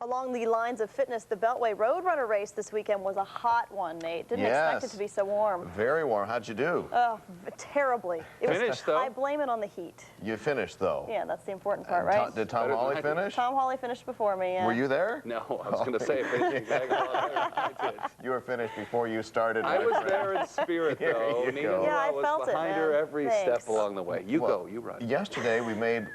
Along the lines of fitness, the Beltway Roadrunner race this weekend was a hot one, Nate. Didn't expect it to be so warm. Very warm. How'd you do? Oh, terribly. Finished, though. I blame it on the heat. You finished, though. Yeah, that's the important part, right? Did Tom Hawley finish? Tom Hawley finished before me, yeah. Were you there? No, I was going to say, I did. You were finished before you started. I was there in spirit, though. You go. Yeah, I was felt it, behind man. her every Thanks. step along the way. You go, you run. Yesterday, we made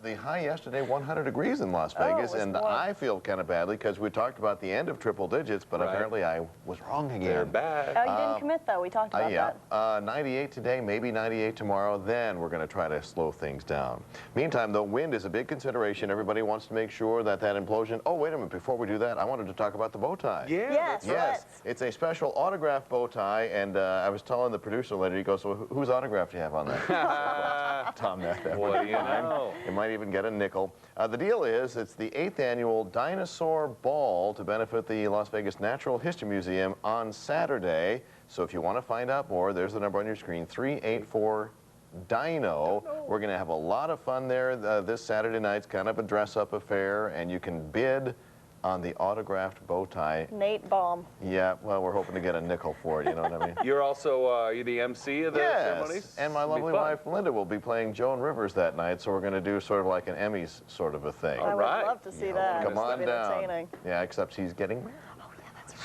the high yesterday 100 degrees in Las Vegas, it was and warm. I feel kind of badly because we talked about the end of triple digits, but apparently I was wrong again. They're bad. Oh, you didn't commit, though. We talked about that. 98 today, maybe 98 tomorrow. Then we're going to try to slow things down. Meantime, though, wind is a big consideration. Everybody wants to make sure that that implosion... Oh, wait a minute. Before we do that, I wanted to talk about the bow tie. Yeah, Yes, Yes, it's a special autographed bow tie, and I was telling the producer later, he goes, so whose autograph do you have on that? Tom, that What do you know? You might even get a nickel. The deal is, it's the 8th annual Dinosaur Ball to benefit the Las Vegas Natural History Museum on Saturday. So if you want to find out more, there's the number on your screen, 384-DINO. We're going to have a lot of fun there this Saturday night. It's kind of a dress-up affair, and you can bid on the autographed bow tie. Nate Baum. Yeah, well, we're hoping to get a nickel for it, you know what I mean? You're also, you the MC of the ceremonies? And my It'll be lovely fun. wife, Linda, will be playing Joan Rivers that night, so we're going to do sort of like an Emmys sort of a thing. I would right. love to see that. Come on It'd be down. entertaining. Yeah, except she's getting married. Oh, yeah, that's right.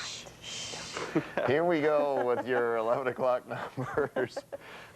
Here we go with your 11 o'clock numbers.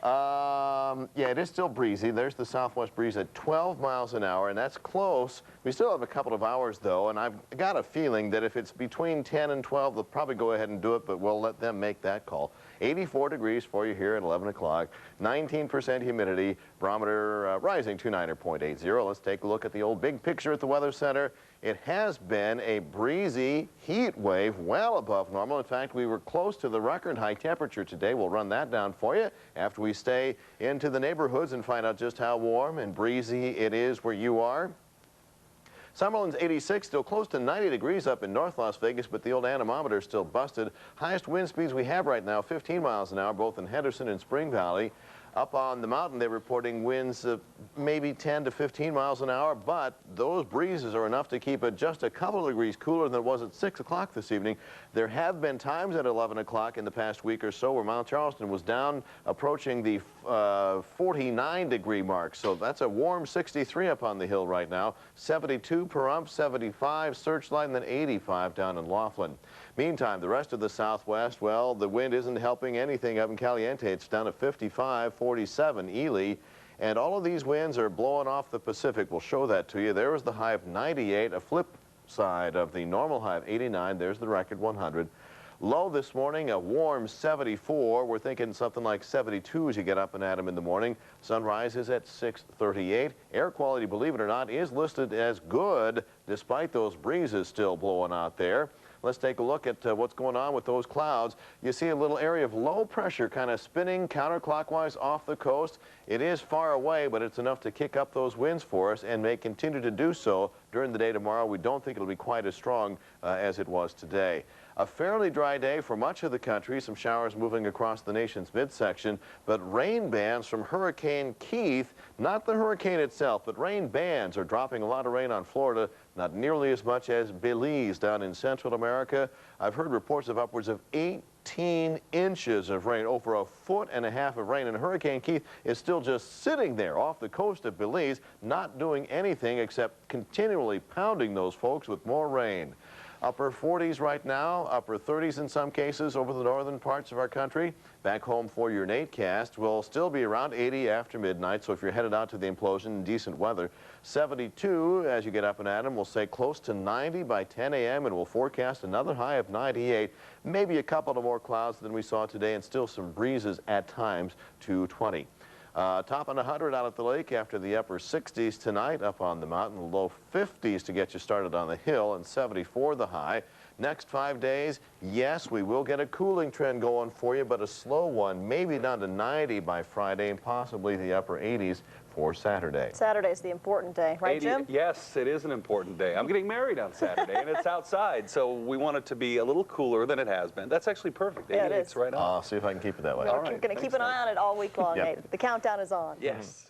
Yeah, it is still breezy. There's the southwest breeze at 12 miles an hour, and that's close. We still have a couple of hours, though, and I've got a feeling that if it's between 10 and 12, they'll probably go ahead and do it, but we'll let them make that call. 84 degrees for you here at 11 o'clock, 19% humidity, barometer rising to 90.80. Let's take a look at the old big picture at the Weather Center. It has been a breezy heat wave, well above normal. In fact, we were close to the record high temperature today. We'll run that down for you after we stay into the neighborhoods and find out just how warm and breezy it is where you are. Summerlin's 86, still close to 90 degrees up in North Las Vegas, but the old anemometer is still busted. Highest wind speeds we have right now, 15 miles an hour, both in Henderson and Spring Valley. Up on the mountain, they're reporting winds of maybe 10 to 15 miles an hour, but those breezes are enough to keep it just a couple of degrees cooler than it was at 6 o'clock this evening. There have been times at 11 o'clock in the past week or so where Mount Charleston was down approaching the 49-degree mark, so that's a warm 63 up on the hill right now. 72 Pahrump, 75 Searchlight, and then 85 down in Laughlin. Meantime, the rest of the southwest, well, the wind isn't helping anything up in Caliente. It's down to 55, 47 Ely, and all of these winds are blowing off the Pacific. We'll show that to you. There was the high of 98, a flip side of the normal high of 89. There's the record 100. Low this morning, a warm 74. We're thinking something like 72 as you get up and at them in the morning. Sunrise is at 6:38. Air quality, believe it or not, is listed as good despite those breezes still blowing out there. Let's take a look at what's going on with those clouds. You see a little area of low pressure kind of spinning counterclockwise off the coast. It is far away, but it's enough to kick up those winds for us and may continue to do so during the day tomorrow. We don't think it'll be quite as strong as it was today. A fairly dry day for much of the country. Some showers moving across the nation's midsection, but rain bands from Hurricane Keith, not the hurricane itself, but rain bands are dropping a lot of rain on Florida, not nearly as much as Belize down in Central America. I've heard reports of upwards of 18 inches of rain, over 1.5 feet of rain, and Hurricane Keith is still just sitting there off the coast of Belize, not doing anything except continually pounding those folks with more rain. Upper 40s right now, upper 30s in some cases over the northern parts of our country. Back home for your Natecast will still be around 80 after midnight, so if you're headed out to the implosion in decent weather. 72 as you get up and at them. We'll say close to 90 by 10 a.m. and we'll forecast another high of 98. Maybe a couple of more clouds than we saw today and still some breezes at times to 20. Topping 100 out at the lake after the upper 60s tonight up on the mountain, low 50s to get you started on the hill, and 74 the high. Next 5 days, yes, we will get a cooling trend going for you, but a slow one, maybe down to 90 by Friday and possibly the upper 80s for Saturday. Saturday's the important day, right, Jim? Yes, it is an important day. I'm getting married on Saturday, and it's outside, so we want it to be a little cooler than it has been. That's actually perfect. Yeah, it is. It's right on. I'll see if I can keep it that way. We're going to keep an eye on it all week long, Nate. The countdown is on. Yes.